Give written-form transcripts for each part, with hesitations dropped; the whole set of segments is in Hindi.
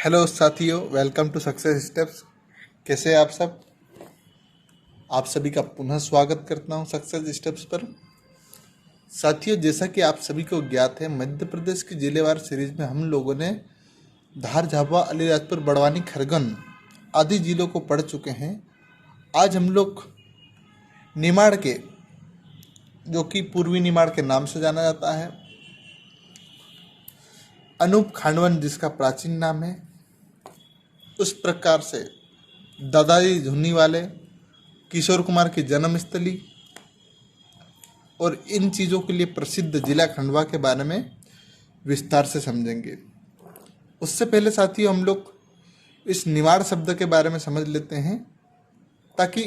हेलो साथियों, वेलकम टू सक्सेस स्टेप्स। कैसे हैं आप सब? आप सभी का पुनः स्वागत करता हूं सक्सेस स्टेप्स पर। साथियों, जैसा कि आप सभी को ज्ञात है, मध्य प्रदेश की जिलेवार सीरीज में हम लोगों ने धार, झाबुआ, अलीराजपुर, बड़वानी, खरगोन आदि जिलों को पढ़ चुके हैं। आज हम लोग निमाड़ के, जो कि पूर्वी निमाड़ के नाम से जाना जाता है, अनूप खांडवन जिसका प्राचीन नाम है, उस प्रकार से दादाजी धुनीवाले, किशोर कुमार की जन्मस्थली और इन चीज़ों के लिए प्रसिद्ध जिला खंडवा के बारे में विस्तार से समझेंगे। उससे पहले साथियों, हम लोग इस निमाड़ शब्द के बारे में समझ लेते हैं ताकि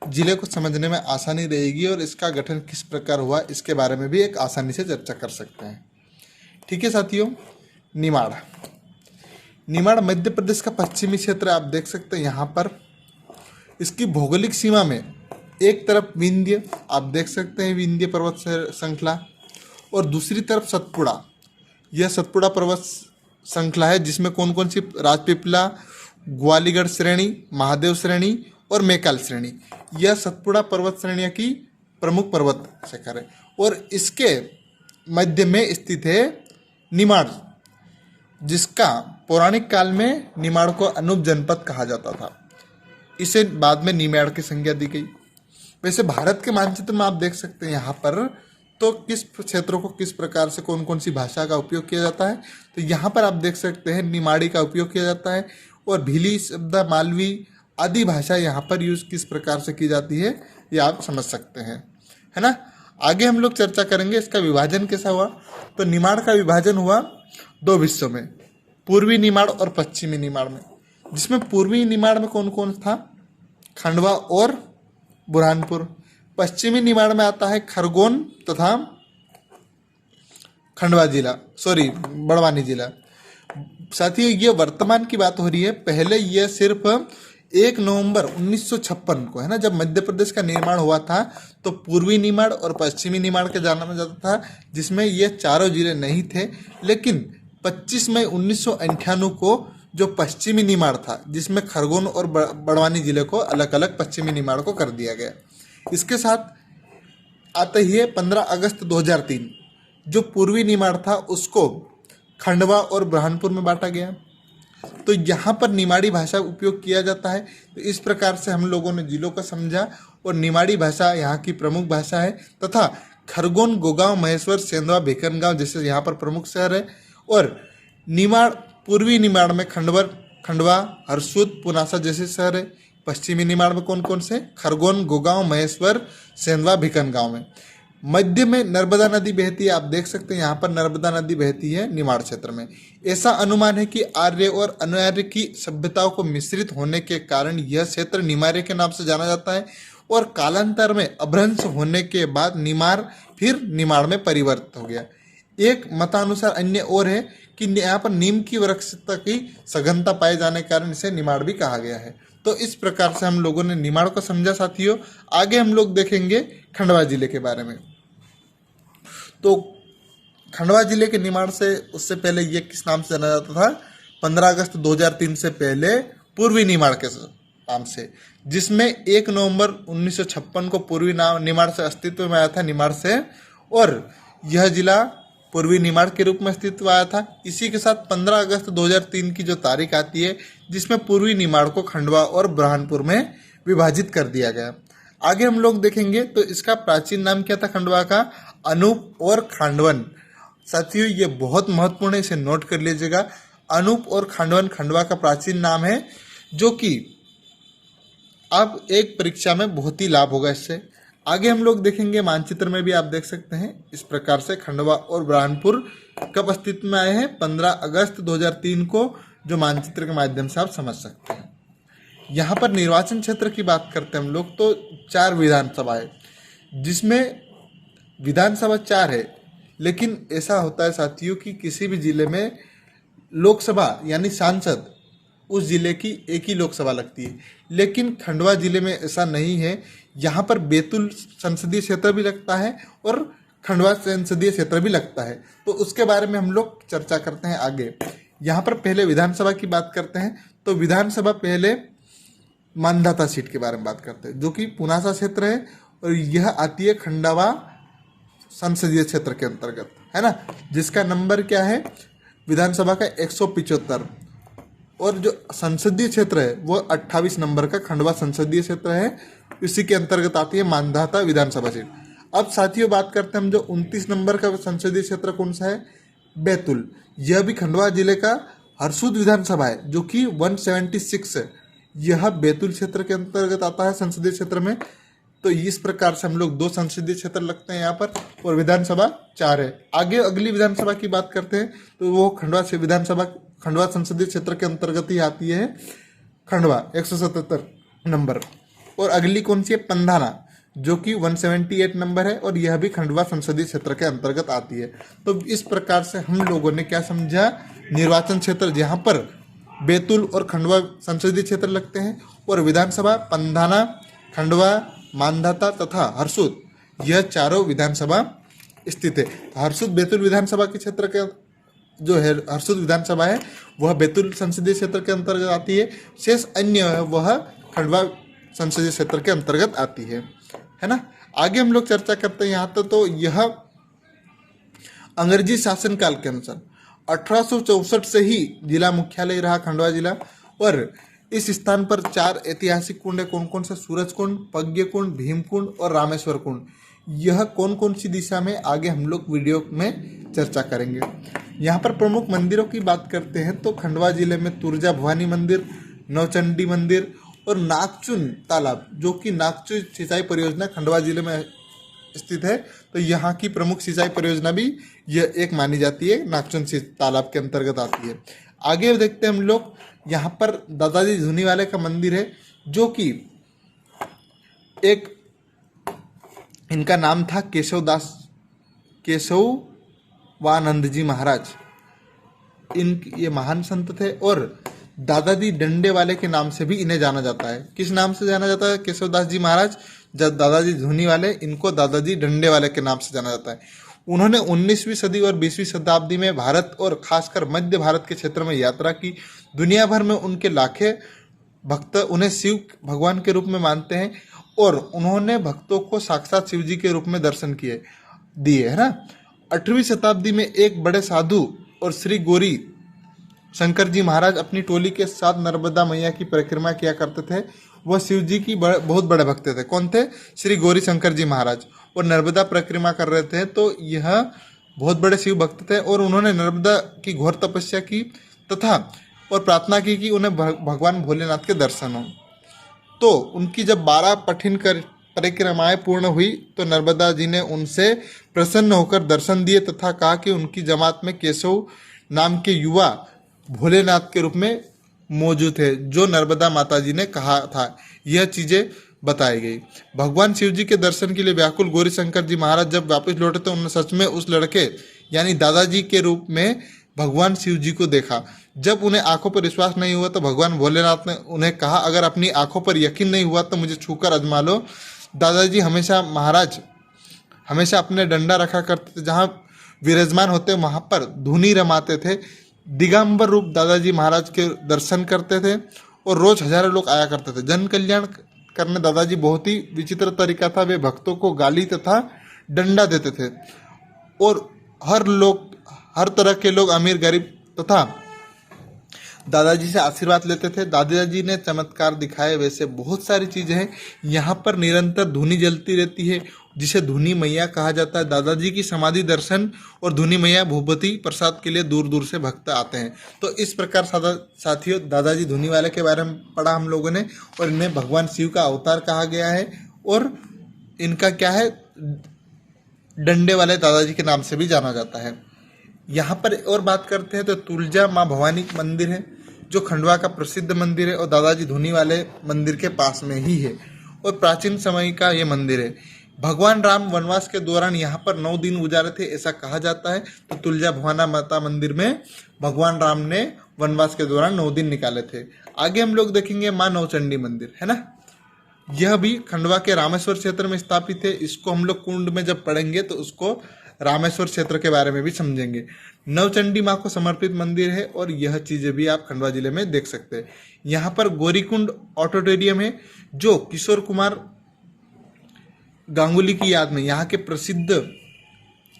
जिले को समझने में आसानी रहेगी और इसका गठन किस प्रकार हुआ इसके बारे में भी एक आसानी से चर्चा कर सकते हैं। ठीक है साथियों, निमाड़ मध्य प्रदेश का पश्चिमी क्षेत्र आप देख सकते हैं। यहाँ पर इसकी भौगोलिक सीमा में एक तरफ विंध्य आप देख सकते हैं, विंध्य पर्वत श्रृंखला, और दूसरी तरफ सतपुड़ा। यह सतपुड़ा पर्वत श्रृंखला है जिसमें कौन कौन सी? राजपीपला, ग्वालीगढ़ श्रेणी, महादेव श्रेणी और मैकाल श्रेणी। यह सतपुड़ा पर्वत श्रेणी की प्रमुख पर्वत शिखर है और इसके मध्य में स्थित है निमाड़, जिसका पौराणिक काल में निमाड़ को अनूप जनपद कहा जाता था। इसे बाद में निमाड़ की संज्ञा दी गई। वैसे भारत के मानचित्र में आप देख सकते हैं यहाँ पर तो किस क्षेत्रों को किस प्रकार से कौन कौन सी भाषा का उपयोग किया जाता है। तो यहाँ पर आप देख सकते हैं निमाड़ी का उपयोग किया जाता है और भीली, शब्द, मालवी आदि भाषा यहाँ पर यूज किस प्रकार से की जाती है ये आप समझ सकते हैं, है ना। आगे हम लोग चर्चा करेंगे इसका विभाजन कैसा हुआ। तो निमाड़ का विभाजन हुआ दो हिस्सों में, पूर्वी निमाड़ और पश्चिमी निमाड़ में। जिसमें पूर्वी निमाड़ में कौन कौन था? खंडवा और बुरहानपुर। पश्चिमी निमाड़ में आता है खरगोन तथा बड़वानी जिला। साथियों, ये वर्तमान की बात हो रही है। पहले यह सिर्फ 1 नवंबर 1956 को, है ना, जब मध्य प्रदेश का निर्माण हुआ था तो पूर्वी निमाड़ और पश्चिमी निमाड़ के जाना जाता था, जिसमें ये चारों जिले नहीं थे। लेकिन 25 मई 1998 को जो पश्चिमी निमाड़ था, जिसमें खरगोन और बड़वानी जिले को अलग अलग पश्चिमी निमाड़ को कर दिया गया। इसके साथ आते ही 15 अगस्त 2003 जो पूर्वी निमाड़ था उसको खंडवा और बुरहानपुर में बांटा गया। तो यहाँ पर निमाड़ी भाषा उपयोग किया जाता है। तो इस प्रकार से हम लोगों ने जिलों को समझा और निमाड़ी भाषा यहाँ की प्रमुख भाषा है तथा खरगोन, गोगांव, महेश्वर, सेंधवा, भिकनगांव जैसे यहाँ पर प्रमुख शहर है। और निमाड़, पूर्वी निमाड़ में खंडवा, हरसूद, पुनासा जैसे शहर है। पश्चिमी निमाड़ में कौन कौन से? खरगोन, गोगांव, महेश्वर, सेंधवा, भिकनगांव में। मध्य में नर्मदा नदी बहती है, आप देख सकते हैं यहाँ पर नर्मदा नदी बहती है निमाड़ क्षेत्र में। ऐसा अनुमान है कि आर्य और अनार्य की सभ्यताओं को मिश्रित होने के कारण यह क्षेत्र निमार्य के नाम से जाना जाता है और कालांतर में अभ्रंश होने के बाद निमार फिर निमाड़ में परिवर्तित हो गया। एक मतानुसार अन्य और है कि यहाँ पर नीम की वृक्षता की सघनता पाए जाने के कारण इसे निमाड़ भी कहा गया है। तो इस प्रकार से हम लोगों ने निमाड़ को समझा साथियों। आगे हम लोग देखेंगे खंडवा जिले के बारे में। तो खंडवा जिले के निमाड़ से उससे पहले ये किस नाम से जाना जाता था? 15 अगस्त 2003 से पहले पूर्वी निमाड़ के नाम से, जिसमें 1 नवंबर 1956 को पूर्वी निमाड़ से अस्तित्व में आया था, निमाड़ से, और यह जिला पूर्वी निमाड़ के रूप में अस्तित्व आया था। इसी के साथ 15 अगस्त 2003 की जो तारीख आती है जिसमें पूर्वी निमाड़ को खंडवा और बुरहानपुर में विभाजित कर दिया गया। आगे हम लोग देखेंगे तो इसका प्राचीन नाम क्या था खंडवा का? अनूप और खांडवन। साथियों, ये बहुत महत्वपूर्ण है, इसे नोट कर लीजिएगा। अनूप और खांडवन खंडवा का प्राचीन नाम है, जो कि अब एक परीक्षा में बहुत ही लाभ होगा इससे। आगे हम लोग देखेंगे, मानचित्र में भी आप देख सकते हैं इस प्रकार से खंडवा और बुरहानपुर कब अस्तित्व में आए हैं? 15 अगस्त 2003 को, जो मानचित्र के माध्यम से आप समझ सकते हैं। यहाँ पर निर्वाचन क्षेत्र की बात करते हैं हम लोग तो 4 विधानसभा है, जिसमें विधानसभा 4 है। लेकिन ऐसा होता है साथियों कि किसी भी जिले में लोकसभा यानी सांसद उस जिले की एक ही लोकसभा लगती है। लेकिन खंडवा जिले में ऐसा नहीं है। यहाँ पर बैतूल संसदीय क्षेत्र भी लगता है और खंडवा संसदीय क्षेत्र भी लगता है। तो उसके बारे में हम लोग चर्चा करते हैं आगे। यहाँ पर पहले विधानसभा की बात करते हैं, तो विधानसभा पहले मानधाता सीट के बारे में बात करते हैं, जो कि पुनासा क्षेत्र है और यह आती है खंडावा संसदीय क्षेत्र के अंतर्गत, है ना, जिसका नंबर क्या है विधानसभा का 175, और जो संसदीय क्षेत्र है वो 28 नंबर का खंडवा संसदीय क्षेत्र है, इसी के अंतर्गत आती है मानधाता विधानसभा सीट। अब साथियों बात करते हैं हम, जो 29 नंबर का संसदीय क्षेत्र कौन सा है, बैतूल। यह भी खंडवा जिले का हरसूद विधानसभा है, जो कि 176 है, यह बैतूल क्षेत्र के अंतर्गत आता है संसदीय क्षेत्र में। तो इस प्रकार से हम लोग 2 संसदीय क्षेत्र लगते हैं यहाँ पर, और विधानसभा 4 है। आगे अगली विधानसभा की बात करते हैं, तो वो खंडवा से विधानसभा खंडवा संसदीय क्षेत्र के अंतर्गत ही आती है, खंडवा 177 नंबर। और अगली कौन सी है, पंधाना, जो कि 178 नंबर है, और यह भी खंडवा संसदीय क्षेत्र के अंतर्गत आती है। तो इस प्रकार से हम लोगों ने क्या समझा, निर्वाचन क्षेत्र जहाँ पर बैतूल और खंडवा संसदीय क्षेत्र लगते हैं, और विधानसभा पंधाना, खंडवा, मानधाता तथा हरसूद, यह चारों विधानसभा स्थित है। हरसूद बैतूल विधानसभा के क्षेत्र के जो है हरसूद विधानसभा है वह बैतूल संसदीय क्षेत्र के अंतर्गत आती है, शेष अन्य है वह खंडवा संसदीय क्षेत्र के अंतर्गत आती है ना। आगे हम लोग चर्चा करते हैं यहाँ तक, तो यह अंग्रेजी शासनकाल के अनुसार 1864 से ही जिला मुख्यालय रहा खंडवा जिला, और इस स्थान पर 4 ऐतिहासिक कुंड है। कौन कौन सा, सूरज कुंड, पज्ञ कुंड, भीम कुंड और रामेश्वर कुंड। यह कौन कौन सी दिशा में, आगे हम लोग वीडियो में चर्चा करेंगे। यहाँ पर प्रमुख मंदिरों की बात करते हैं, तो खंडवा जिले में तुरजा भवानी मंदिर, नवचंडी मंदिर और नागचुन तालाब, जो कि नागचुन सिंचाई परियोजना खंडवा जिले में स्थित है। तो यहाँ की प्रमुख सिंचाई परियोजना भी यह एक मानी जाती है, नागचुन तालाब के अंतर्गत आती है। आगे देखते हैं हम लोग, यहाँ पर दादाजी धुनीवाले का मंदिर है, जो कि एक इनका नाम था केशवानंद जी महाराज। ये महान संत थे, और दादाजी डंडे वाले के नाम से भी इन्हें जाना जाता है। किस नाम से जाना जाता है, केशवदास जी महाराज, जब दादाजी धुनी वाले, इनको दादाजी डंडे वाले के नाम से जाना जाता है। उन्होंने 19वीं सदी और 20वीं शताब्दी में भारत और खासकर मध्य भारत के क्षेत्र में यात्रा की। दुनिया भर में उनके लाखें भक्त उन्हें शिव भगवान के रूप में मानते हैं, और उन्होंने भक्तों को साक्षात शिव जी के रूप में दर्शन दिए, है ना। 8वीं शताब्दी में एक बड़े साधु और श्री गौरी शंकर जी महाराज अपनी टोली के साथ नर्मदा मैया की परिक्रमा किया करते थे। वह शिव जी की बहुत बड़े भक्त थे। कौन थे, श्री गौरी शंकर जी महाराज, और नर्मदा परिक्रमा कर रहे थे। तो यह बहुत बड़े शिव भक्त थे, और उन्होंने नर्मदा की घोर तपस्या की तथा और प्रार्थना की कि उन्हें भगवान भोलेनाथ के दर्शन हो। तो उनकी जब 12 कठिन परिक्रमाएं पूर्ण हुई, तो नर्मदा जी ने उनसे प्रसन्न होकर दर्शन दिए तथा कहा कि उनकी जमात में केशव नाम के युवा भोलेनाथ के रूप में मौजूद है, जो नर्मदा माता जी ने कहा था। यह चीजें बताई गई। भगवान शिव जी के दर्शन के लिए व्याकुल गौरी शंकर जी महाराज जब वापस लौटे, तो उन्होंने सच में उस लड़के यानी दादाजी के रूप में भगवान शिव जी को देखा। जब उन्हें आंखों पर विश्वास नहीं हुआ, तो भगवान भोलेनाथ ने उन्हें कहा, अगर अपनी आंखों पर यकीन नहीं हुआ तो मुझे छूकर आजमा लो। दादाजी हमेशा अपने डंडा रखा करते थे, जहाँ विराजमान होते वहाँ पर धुनी रमाते थे। दिगंबर रूप दादाजी महाराज के दर्शन करते थे, और रोज हजारों लोग आया करते थे। जन कल्याण करने दादाजी बहुत ही विचित्र तरीका था। वे भक्तों को गाली तथा डंडा देते थे, और हर तरह के लोग, अमीर गरीब तथा दादाजी से आशीर्वाद लेते थे। दादाजी ने चमत्कार दिखाए, वैसे बहुत सारी चीजें हैं। यहाँ पर निरंतर धुनी जलती रहती है, जिसे धुनी मैया कहा जाता है। दादाजी की समाधि दर्शन और धुनी मैया भूपति प्रसाद के लिए दूर दूर से भक्त आते हैं। तो इस प्रकार साथियों दादाजी धुनी वाले के बारे में पढ़ा हम लोगों ने, और इन्हें भगवान शिव का अवतार कहा गया है, और इनका क्या है, डंडे वाले दादाजी के नाम से भी जाना जाता है। यहाँ पर और बात करते हैं तो तुलजा माँ भवानी मंदिर है, जो खंडवा का प्रसिद्ध मंदिर है, और दादाजी धुनी वाले मंदिर के पास में ही है, और प्राचीन समय का ये मंदिर है। भगवान राम वनवास के दौरान यहाँ पर 9 दिन गुजारे थे, ऐसा कहा जाता है। तो तुलजा भवाना माता मंदिर में भगवान राम ने वनवास के दौरान 9 दिन निकाले थे। आगे हम लोग देखेंगे माँ नवचंडी मंदिर, है ना। यह भी खंडवा के रामेश्वर क्षेत्र में स्थापित है। इसको हम लोग कुंड में जब पढ़ेंगे तो उसको रामेश्वर क्षेत्र के बारे में भी समझेंगे। नवचंडी माँ को समर्पित मंदिर है और यह चीजें भी आप खंडवा जिले में देख सकते हैं। यहाँ पर गौरीकुंड ऑडिटोरियम है जो किशोर कुमार गांगुली की याद में, यहाँ के प्रसिद्ध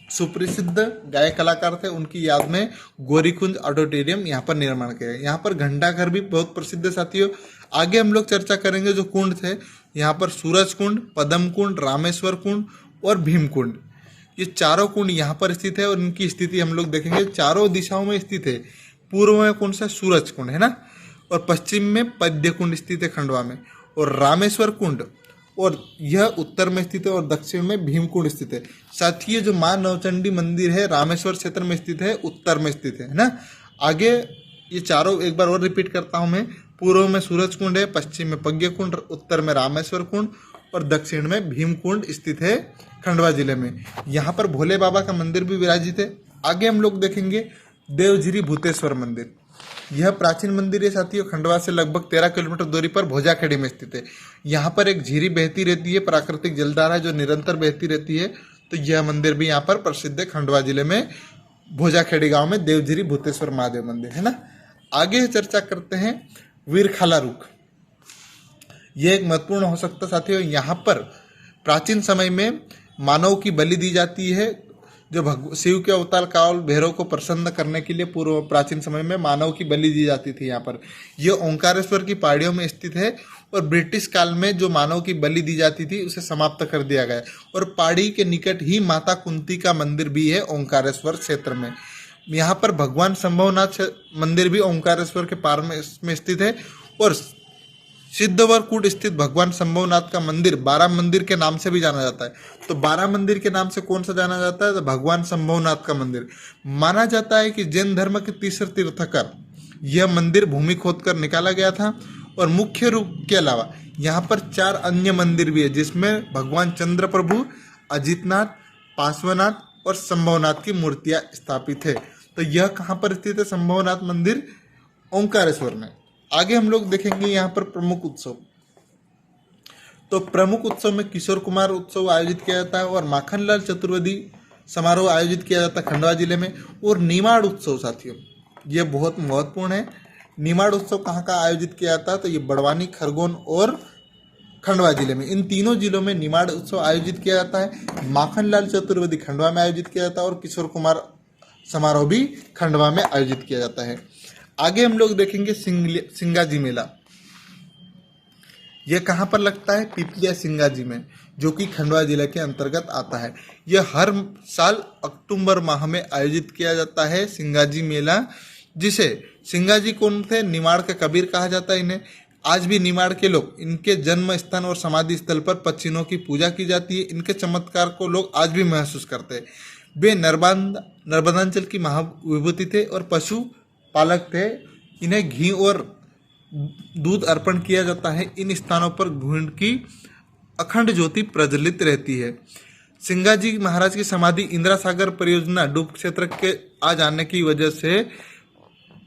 सुप्रसिद्ध गायक कलाकार थे, उनकी याद में गौरीकुंज ऑडिटोरियम यहाँ पर निर्माण किया है। यहाँ पर घंटाघर भी बहुत प्रसिद्ध है साथियों। आगे हम लोग चर्चा करेंगे जो कुंड थे, यहाँ पर सूरज कुंड, पद्म कुंड, रामेश्वर कुंड और भीम कुंड, ये चारों कुंड यहाँ पर स्थित है और इनकी स्थिति हम लोग देखेंगे चारों दिशाओं में स्थित है। पूर्व में कौन सा? सूरज कुंड है ना, और पश्चिम में पद्य कुंड स्थित है खंडवा में, और रामेश्वर कुंड और यह उत्तर में स्थित है, और दक्षिण में भीमकुंड स्थित है। साथ ही जो मां नवचंडी मंदिर है रामेश्वर क्षेत्र में स्थित है, उत्तर में स्थित है ना। आगे ये चारों एक बार और रिपीट करता हूं मैं। पूर्व में सूरज कुंड है, पश्चिम में पज्ञ कुंड, उत्तर में रामेश्वर कुंड और दक्षिण में भीमकुंड स्थित है खंडवा जिले में। यहाँ पर भोले बाबा का मंदिर भी विराजित है। आगे हम लोग देखेंगे देवझिरी भूतेश्वर मंदिर। यह प्राचीन मंदिर है साथियों, खंडवा से लगभग 13 किलोमीटर दूरी पर भोजाखेड़ी में स्थित है। यहाँ पर एक झीरी बहती रहती है, प्राकृतिक जलधारा जो निरंतर बहती रहती है। तो यह मंदिर भी यहाँ पर प्रसिद्ध है खंडवा जिले में, भोजाखेड़ी गांव में देवझिरी भूतेश्वर महादेव मंदिर है ना। आगे चर्चा करते हैं वीरखाला रुख। यह एक महत्वपूर्ण हो सकता है साथियों। यहाँ पर प्राचीन समय में मानव की बलि दी जाती है, जो शिव के अवतार काल भैरव को प्रसन्न करने के लिए पूर्व प्राचीन समय में मानव की बलि दी जाती थी। यहाँ पर यह ओंकारेश्वर की पहाड़ियों में स्थित है और ब्रिटिश काल में जो मानव की बलि दी जाती थी उसे समाप्त कर दिया गया। और पहाड़ी के निकट ही माता कुंती का मंदिर भी है ओंकारेश्वर क्षेत्र में। यहाँ पर भगवान शंभुनाथ मंदिर भी ओंकारेश्वर के पार में स्थित है, और सिद्धवरकूट स्थित भगवान शंभुनाथ का मंदिर 12 मंदिर के नाम से भी जाना जाता है। तो 12 मंदिर के नाम से कौन सा जाना जाता है? तो भगवान शंभुनाथ का मंदिर। माना जाता है कि जैन धर्म के तीसरे तीर्थकर यह मंदिर भूमि खोदकर निकाला गया था। और मुख्य रूप के अलावा यहाँ पर 4 अन्य मंदिर भी है, जिसमें भगवान चंद्र प्रभु, अजितनाथ, पार्श्वनाथ और शंभुनाथ की मूर्तियां स्थापित है। तो यह कहाँ पर स्थित है? शंभुनाथ मंदिर ओंकारेश्वर में। आगे हम लोग देखेंगे यहाँ पर प्रमुख उत्सव। तो प्रमुख उत्सव में किशोर कुमार उत्सव आयोजित किया जाता है और माखनलाल चतुर्वेदी समारोह आयोजित किया जाता है खंडवा जिले में। और निमाड़ उत्सव साथियों, ये बहुत महत्वपूर्ण है। निमाड़ उत्सव कहाँ का आयोजित किया जाता है? तो ये बड़वानी, खरगोन और खंडवा जिले में, इन तीनों जिलों में निमाड़ उत्सव आयोजित किया जाता है। माखनलाल चतुर्वेदी खंडवा में आयोजित किया जाता है और किशोर कुमार समारोह भी खंडवा में आयोजित किया जाता है। आगे हम लोग देखेंगे सिंगाजी मेला। यह कहाँ पर लगता है? पिपलिया सिंगाजी में, जो कि खंडवा जिले के अंतर्गत आता है। यह हर साल अक्टूबर माह में आयोजित किया जाता है सिंगाजी मेला, जिसे सिंगाजी कौन थे? निमाड़ के कबीर कहा जाता है इन्हें। आज भी निमाड़ के लोग, इनके जन्म स्थान और समाधि स्थल पर पक्षियों की पूजा की जाती है। इनके चमत्कार को लोग आज भी महसूस करते हैं। वे नर्मदांचल की महाविभूति थे और पशु पालक थे। इन्हें घी और दूध अर्पण किया जाता है। इन स्थानों पर घृत की अखंड ज्योति प्रज्वलित रहती है। सिंगाजी महाराज की समाधि इंदिरा सागर परियोजना डूब क्षेत्र के आ जाने की वजह से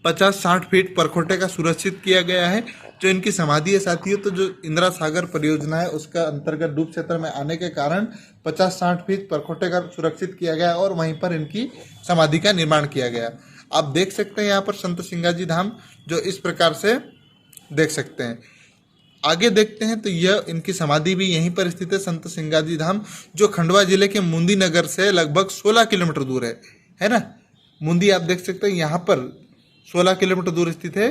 50-60 फीट परखोटे का सुरक्षित किया गया है, जो इनकी समाधि है साथियों। तो जो इंदिरा सागर परियोजना है उसका अंतर्गत डूब क्षेत्र में आने के कारण 50-60 फीट परखोटे का सुरक्षित किया गया और वहीं पर इनकी समाधि का निर्माण किया गया। आप देख सकते हैं यहाँ पर संत सिंगाजी धाम, जो इस प्रकार से देख सकते हैं। आगे देखते हैं तो यह इनकी समाधि भी यहीं पर स्थित है, संत सिंगाजी धाम, जो खंडवा जिले के मुंदी नगर से लगभग 16 किलोमीटर दूर है ना। मुंदी आप देख सकते हैं यहाँ पर 16 किलोमीटर दूर स्थित है,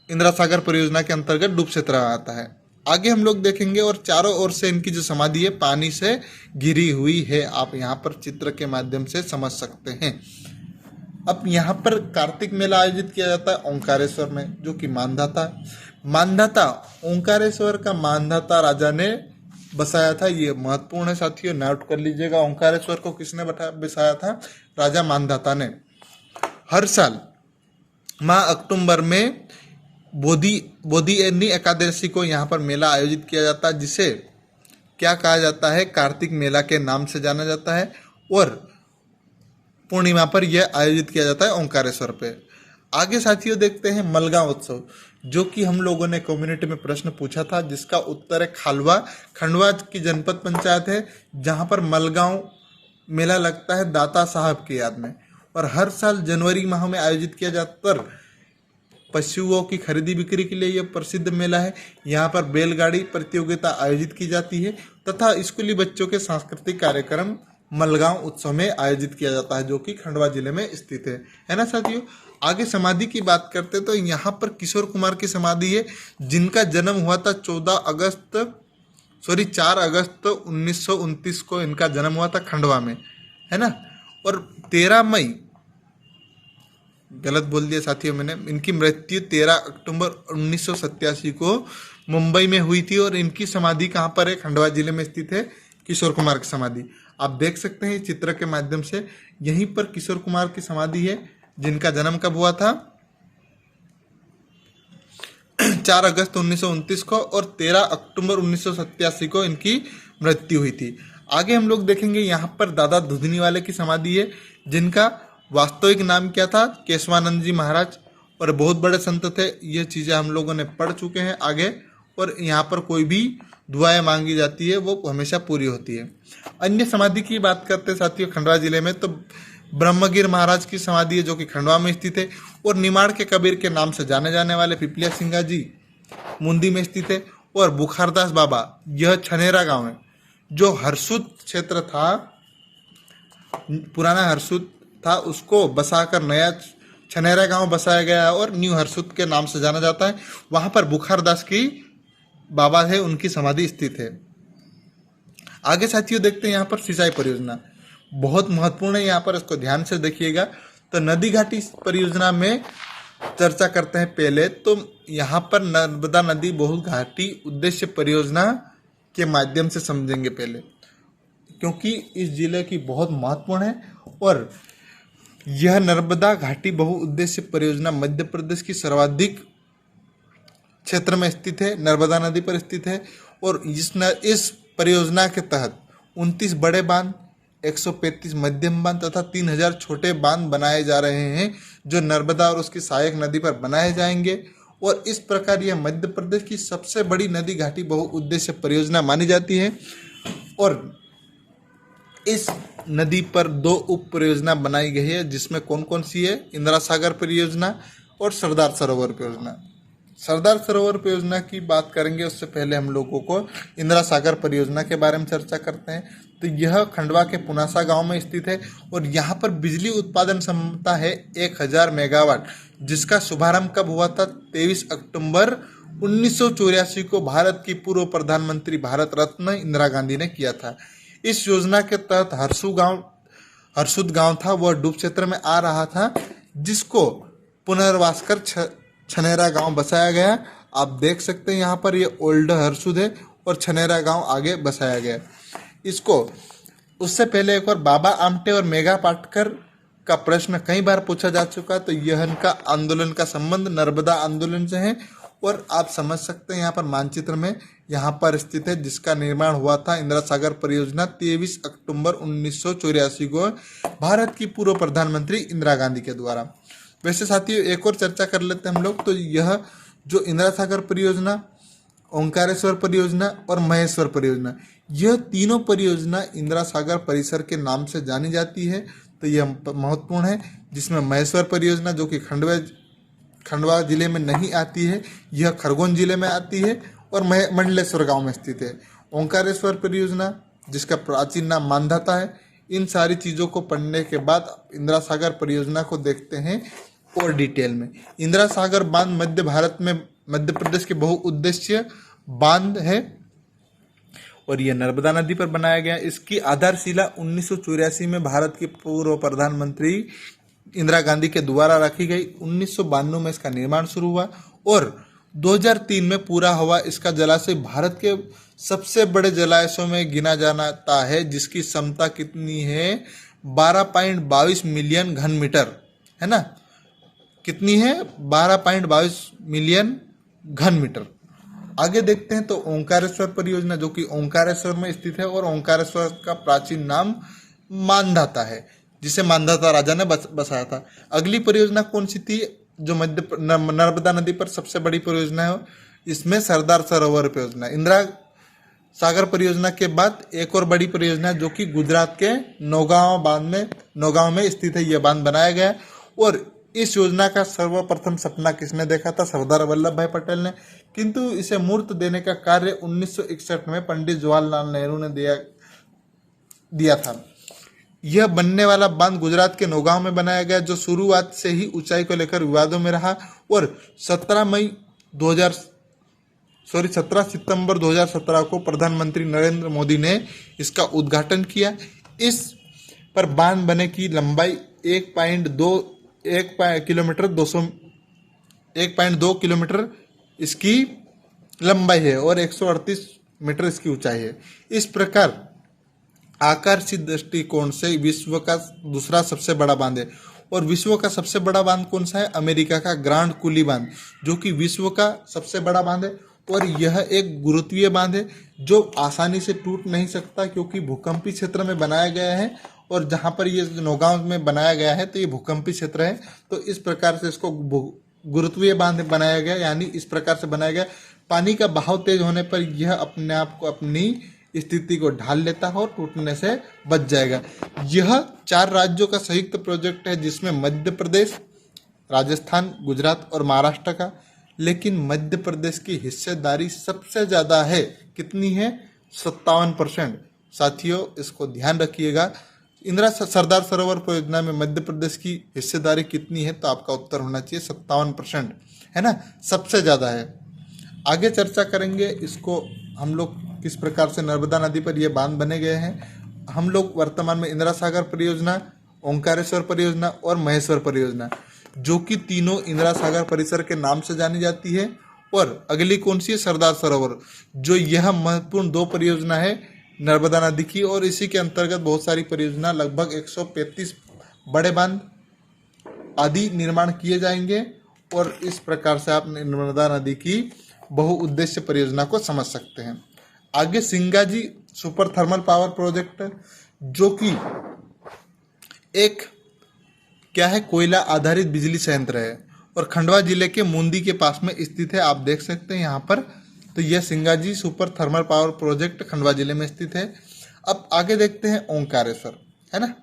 इंदिरा सागर परियोजना के अंतर्गत डूब क्षेत्र आता है। आगे हम लोग देखेंगे और चारों ओर से इनकी जो समाधि है पानी से घिरी हुई है, आप यहाँ पर चित्र के माध्यम से समझ सकते हैं। अब यहाँ पर कार्तिक मेला आयोजित किया जाता है ओंकारेश्वर में, जो कि मानधाता ओंकारेश्वर का मानधाता राजा ने बसाया था। ये महत्वपूर्ण है साथियों, नोट कर लीजिएगा। ओंकारेश्वर को किसने बसाया था? राजा मानधाता ने। हर साल माह अक्टूबर में बोधिएनी एकादशी को यहाँ पर मेला आयोजित किया जाता है, जिसे क्या कहा जाता है? कार्तिक मेला के नाम से जाना जाता है। और पूर्णिमा पर यह आयोजित किया जाता है ओंकारेश्वर पे। आगे साथियों देखते हैं मलगांव उत्सव, जो कि हम लोगों ने कम्युनिटी में प्रश्न पूछा था, जिसका उत्तर है खालवा। खंडवा की जनपद पंचायत है, जहाँ पर मलगांव मेला लगता है दाता साहब की याद में, और हर साल जनवरी माह में आयोजित किया जाता है। पशुओं की खरीदी बिक्री के लिए यह प्रसिद्ध मेला है। यहाँ पर बैलगाड़ी प्रतियोगिता आयोजित की जाती है तथा स्कूली बच्चों के सांस्कृतिक कार्यक्रम मलगांव उत्सव में आयोजित किया जाता है, जो कि खंडवा जिले में स्थित है ना साथियों। आगे समाधि की बात करते तो यहाँ पर किशोर कुमार की समाधि है, जिनका जन्म हुआ था 4 अगस्त 1929 को इनका जन्म हुआ था खंडवा में, है ना। और 13 मई, गलत बोल दिया साथियों मैंने, इनकी मृत्यु 13 अक्टूबर 1987 को मुंबई में हुई थी। और इनकी समाधि कहाँ पर है? खंडवा जिले में स्थित है किशोर कुमार की समाधि। आप देख सकते हैं चित्र के माध्यम से, यहीं पर किशोर कुमार की समाधि है, जिनका जन्म कब हुआ था? 4 अगस्त 1929 को, और 13 अक्टूबर 1987 को इनकी मृत्यु हुई थी। आगे हम लोग देखेंगे यहाँ पर दादा धुधनी वाले की समाधि है, जिनका वास्तविक नाम क्या था? केशवानंद जी महाराज, और बहुत बड़े संत थे। ये चीज़ें हम लोगों ने पढ़ चुके हैं आगे। और यहाँ पर कोई भी दुआएं मांगी जाती है वो हमेशा पूरी होती है। अन्य समाधि की बात करते हैं साथियों खंडवा जिले में, तो ब्रह्मगिर महाराज की समाधि है, जो कि खंडवा में स्थित है। और निमाड़ के कबीर के नाम से जाने जाने वाले पिपलिया सिंगा जी मुंदी में स्थित है। और बुखारदास बाबा, यह छनेरा गांव है, जो हरसुद क्षेत्र था, पुराना हरसुद था, उसको बसाकर नया छनेरा गांव बसाया गया और न्यू हरसुद के नाम से जाना जाता है। वहां पर बुखारदास की बाबा है, उनकी समाधि स्थित है। आगे साथियों देखते हैं यहाँ पर सिंचाई परियोजना, बहुत महत्वपूर्ण है यहाँ पर, इसको ध्यान से देखिएगा। तो नदी घाटी परियोजना में चर्चा करते हैं पहले। तो यहाँ पर नर्मदा नदी बहु घाटी उद्देश्य परियोजना के माध्यम से समझेंगे पहले, क्योंकि इस जिले की बहुत महत्वपूर्ण है। और यह नर्मदा घाटी बहुउद्देश्य परियोजना मध्य प्रदेश की सर्वाधिक क्षेत्र में स्थित है, नर्मदा नदी पर स्थित है। और इस परियोजना के तहत 29 बड़े बांध, 135 मध्यम बांध तथा 3000 छोटे बांध बनाए जा रहे हैं, जो नर्मदा और उसकी सहायक नदी पर बनाए जाएंगे। और इस प्रकार यह मध्य प्रदेश की सबसे बड़ी नदी घाटी बहुउद्देश्य परियोजना मानी जाती है। और इस नदी पर 2 उप परियोजना बनाई गई है, जिसमें कौन कौन सी है? इंदिरा सागर परियोजना और सरदार सरोवर परियोजना। सरदार सरोवर परियोजना की बात करेंगे उससे पहले हम लोगों को इंदिरा सागर परियोजना के बारे में चर्चा करते हैं। तो यह खंडवा के पुनासा गांव में स्थित है और यहाँ पर बिजली उत्पादन क्षमता है 1000 मेगावाट, जिसका शुभारंभ कब हुआ था? 23 अक्टूबर 1984 को भारत की पूर्व प्रधानमंत्री भारत रत्न इंदिरा गांधी ने किया था। इस योजना के तहत हरसुद गांव था, वह डूब क्षेत्र में आ रहा था, जिसको पुनर्वास कर छनेरा गांव बसाया गया। आप देख सकते हैं यहाँ पर ये ओल्ड हरसुद है और छनेरा गांव आगे बसाया गया। इसको उससे पहले एक और बाबा आमटे और मेघा पाटकर का प्रश्न कई बार पूछा जा चुका, तो यह इनका आंदोलन का संबंध नर्मदा आंदोलन से है। और आप समझ सकते हैं यहाँ पर मानचित्र में यहाँ पर स्थित है, जिसका निर्माण हुआ था इंदिरा सागर परियोजना 23 अक्टूबर 1984 को भारत की पूर्व प्रधानमंत्री इंदिरा गांधी के द्वारा। वैसे साथियों एक और चर्चा कर लेते हैं हम लोग। तो यह जो इंदिरा सागर परियोजना, ओंकारेश्वर परियोजना और महेश्वर परियोजना, यह तीनों परियोजना इंदिरा सागर परिसर के नाम से जानी जाती है। तो यह महत्वपूर्ण है, जिसमें महेश्वर परियोजना जो कि खंडवा जिले में नहीं आती है, यह खरगोन जिले में आती है और मंडलेश्वर गांव में स्थित है। ओंकारेश्वर परियोजना, जिसका प्राचीन नाम मानधाता है। इन सारी चीज़ों को पढ़ने के बाद इंदिरा सागर परियोजना को देखते हैं और डिटेल में। इंदिरा सागर बांध मध्य भारत में मध्य प्रदेश के बहुउद्देश्य बांध है और यह नर्मदा नदी पर बनाया गया। इसकी आधारशिला 1984 में भारत के पूर्व प्रधानमंत्री इंदिरा गांधी के द्वारा रखी गई। 1992 में इसका निर्माण शुरू हुआ और 2003 में पूरा हुआ। इसका जलाशय भारत के सबसे बड़े जलाशयों में गिना जाता है, जिसकी क्षमता कितनी है? 12.22 मिलियन घन मीटर, है ना। कितनी है? 12.22 मिलियन घन मीटर। आगे देखते हैं तो ओंकारेश्वर परियोजना, जो कि ओंकारेश्वर में स्थित है और ओंकारेश्वर का प्राचीन नाम मानधाता है, जिसे मानधाता राजा ने बसाया था। अगली परियोजना कौन सी थी? जो नर्मदा नदी पर सबसे बड़ी परियोजना है, इसमें सरदार सरोवर परियोजना। इंदिरा सागर परियोजना के बाद एक और बड़ी परियोजना जो कि गुजरात के नौगांव में स्थित है, यह बांध बनाया गया है। और इस योजना का सर्वप्रथम सपना किसने देखा था? सरदार वल्लभ भाई पटेल ने। किंतु इसे मूर्त देने का कार्य 1961 में पंडित जवाहरलाल नेहरू ने दिया था। यह बनने वाला बांध गुजरात के नौगांव में बनाया गया, जो शुरुआत से ही ऊंचाई को लेकर विवादों में रहा। और 17 सितंबर 2017 को प्रधानमंत्री नरेंद्र मोदी ने इसका उद्घाटन किया। इस पर बांध बने की लंबाई 1.2 किलोमीटर इसकी लंबाई है और 138 मीटर इसकी ऊंचाई है। इस प्रकार आकर्षित दृष्टिकोण से विश्व का दूसरा सबसे बड़ा बांध है। और विश्व का सबसे बड़ा बांध कौन सा है? अमेरिका का ग्रांड कुली बांध, जो कि विश्व का सबसे बड़ा बांध है। और यह एक गुरुत्वीय बांध है जो आसानी से टूट नहीं सकता, क्योंकि भूकंपी क्षेत्र में बनाया गया है। और जहाँ पर ये नौगांव में बनाया गया है तो ये भूकंपी क्षेत्र है, तो इस प्रकार से इसको गुरुत्वीय बांध बनाया गया, यानी इस प्रकार से बनाया गया। पानी का बहाव तेज होने पर यह अपने आप को अपनी स्थिति को ढाल लेता है और टूटने से बच जाएगा। यह 4 राज्यों का संयुक्त प्रोजेक्ट है, जिसमें मध्य प्रदेश, राजस्थान, गुजरात और महाराष्ट्र का। लेकिन मध्य प्रदेश की हिस्सेदारी सबसे ज़्यादा है। कितनी है? 57%। साथियों, इसको ध्यान रखिएगा। सरदार सरोवर परियोजना में मध्य प्रदेश की हिस्सेदारी कितनी है? तो आपका उत्तर होना चाहिए 57%, है ना, सबसे ज़्यादा है। आगे चर्चा करेंगे इसको हम लोग किस प्रकार से नर्मदा नदी पर यह बांध बने गए हैं। हम लोग वर्तमान में इंदिरा सागर परियोजना, ओंकारेश्वर परियोजना और महेश्वर परियोजना, जो कि तीनों इंदिरा सागर परिसर के नाम से जानी जाती है। और अगली कौन सी है? सरदार सरोवर, जो यह महत्वपूर्ण 2 परियोजना है नर्मदा नदी की। और इसी के अंतर्गत बहुत सारी परियोजना, लगभग 135 बड़े बांध आदि निर्माण किए जाएंगे। और इस प्रकार से आप नर्मदा नदी की बहुउद्देश्य परियोजना को समझ सकते हैं। आगे Singaji super thermal power project, जो कि एक क्या है? कोयला आधारित बिजली संयंत्र है और खंडवा जिले के मूंदी के पास में स्थित है। आप देख सकते हैं यहाँ पर। तो यह Singaji super thermal power project Khandwa जिले में स्थित है। अब आगे देखते हैं ओंकारेश्वर, है ना।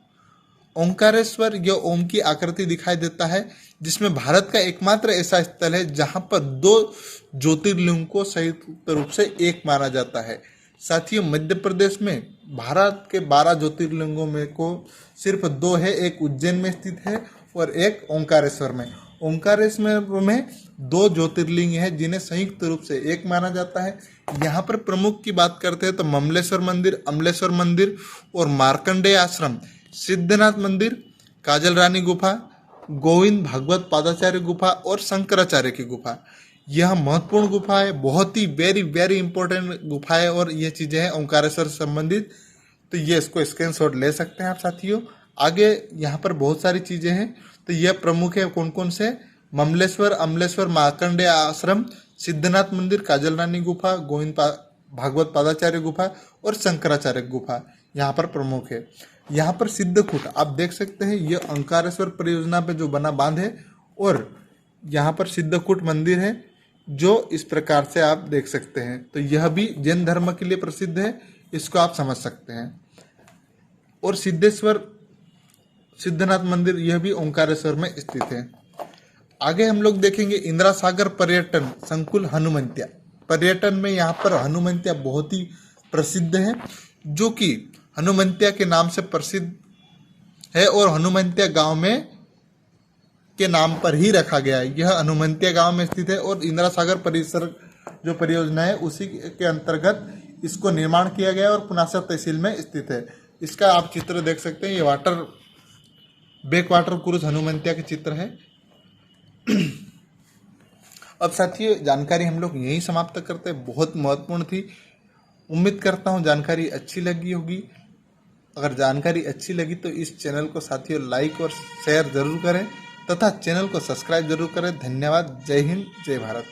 ओंकारेश्वर यह ओम की आकृति दिखाई देता है, जिसमें भारत का एकमात्र ऐसा स्थल है जहां पर 2 ज्योतिर्लिंग को संयुक्त रूप से एक माना जाता है। साथियों, मध्य प्रदेश में भारत के 12 ज्योतिर्लिंगों में को सिर्फ 2 है, एक उज्जैन में स्थित है और एक ओंकारेश्वर में। ओंकारेश्वर में 2 ज्योतिर्लिंग हैं जिन्हें संयुक्त रूप से एक माना जाता है। यहाँ पर प्रमुख की बात करते हैं तो ममलेश्वर मंदिर, अमलेश्वर मंदिर और मार्कंडेय आश्रम, सिद्धनाथ मंदिर, काजल रानी गुफा, गोविंद भागवत पादाचार्य गुफा और शंकराचार्य की गुफा। यह महत्वपूर्ण गुफा है, बहुत ही वेरी वेरी इंपॉर्टेंट गुफा है। और ये चीज़ें हैं ओंकारेश्वर से संबंधित, तो ये इसको स्क्रीनशॉट ले सकते हैं आप साथियों। आगे यहाँ पर बहुत सारी चीज़ें हैं, तो यह प्रमुख है कौन कौन से? ममलेश्वर, अमलेश्वर, मार्कंडेय आश्रम, सिद्धनाथ मंदिर, काजल रानी गुफा, गोविंद भागवत पादाचार्य गुफा और शंकराचार्य गुफा यहाँ पर प्रमुख है। यहाँ पर सिद्धकूट आप देख सकते हैं, यह ओंकारेश्वर परियोजना पे जो बना बांध है। और यहाँ पर सिद्धकूट मंदिर है, जो इस प्रकार से आप देख सकते हैं। तो यह भी जैन धर्म के लिए प्रसिद्ध है, इसको आप समझ सकते हैं। और सिद्धनाथ मंदिर, यह भी ओंकारेश्वर में स्थित है। आगे हम लोग देखेंगे इंदिरा सागर पर्यटन संकुल हनुमंतिया। पर्यटन में यहाँ पर हनुमंतिया बहुत ही प्रसिद्ध है, जो कि हनुमंतिया के नाम से प्रसिद्ध है और हनुमंतिया गांव में के नाम पर ही रखा गया है। यह हनुमंतिया गांव में स्थित है और इंदिरा सागर परिसर जो परियोजना है उसी के अंतर्गत इसको निर्माण किया गया और पुनासा तहसील में स्थित है। इसका आप चित्र देख सकते हैं, ये बैक वाटर क्रूज हनुमंतिया के चित्र है। अब साथियों, जानकारी हम लोग यहीं समाप्त करते हैं, बहुत महत्वपूर्ण थी। उम्मीद करता हूँ जानकारी अच्छी लगी होगी। अगर जानकारी अच्छी लगी तो इस चैनल को साथियों लाइक और शेयर जरूर करें तथा चैनल को सब्सक्राइब जरूर करें। धन्यवाद। जय हिंद, जय भारत।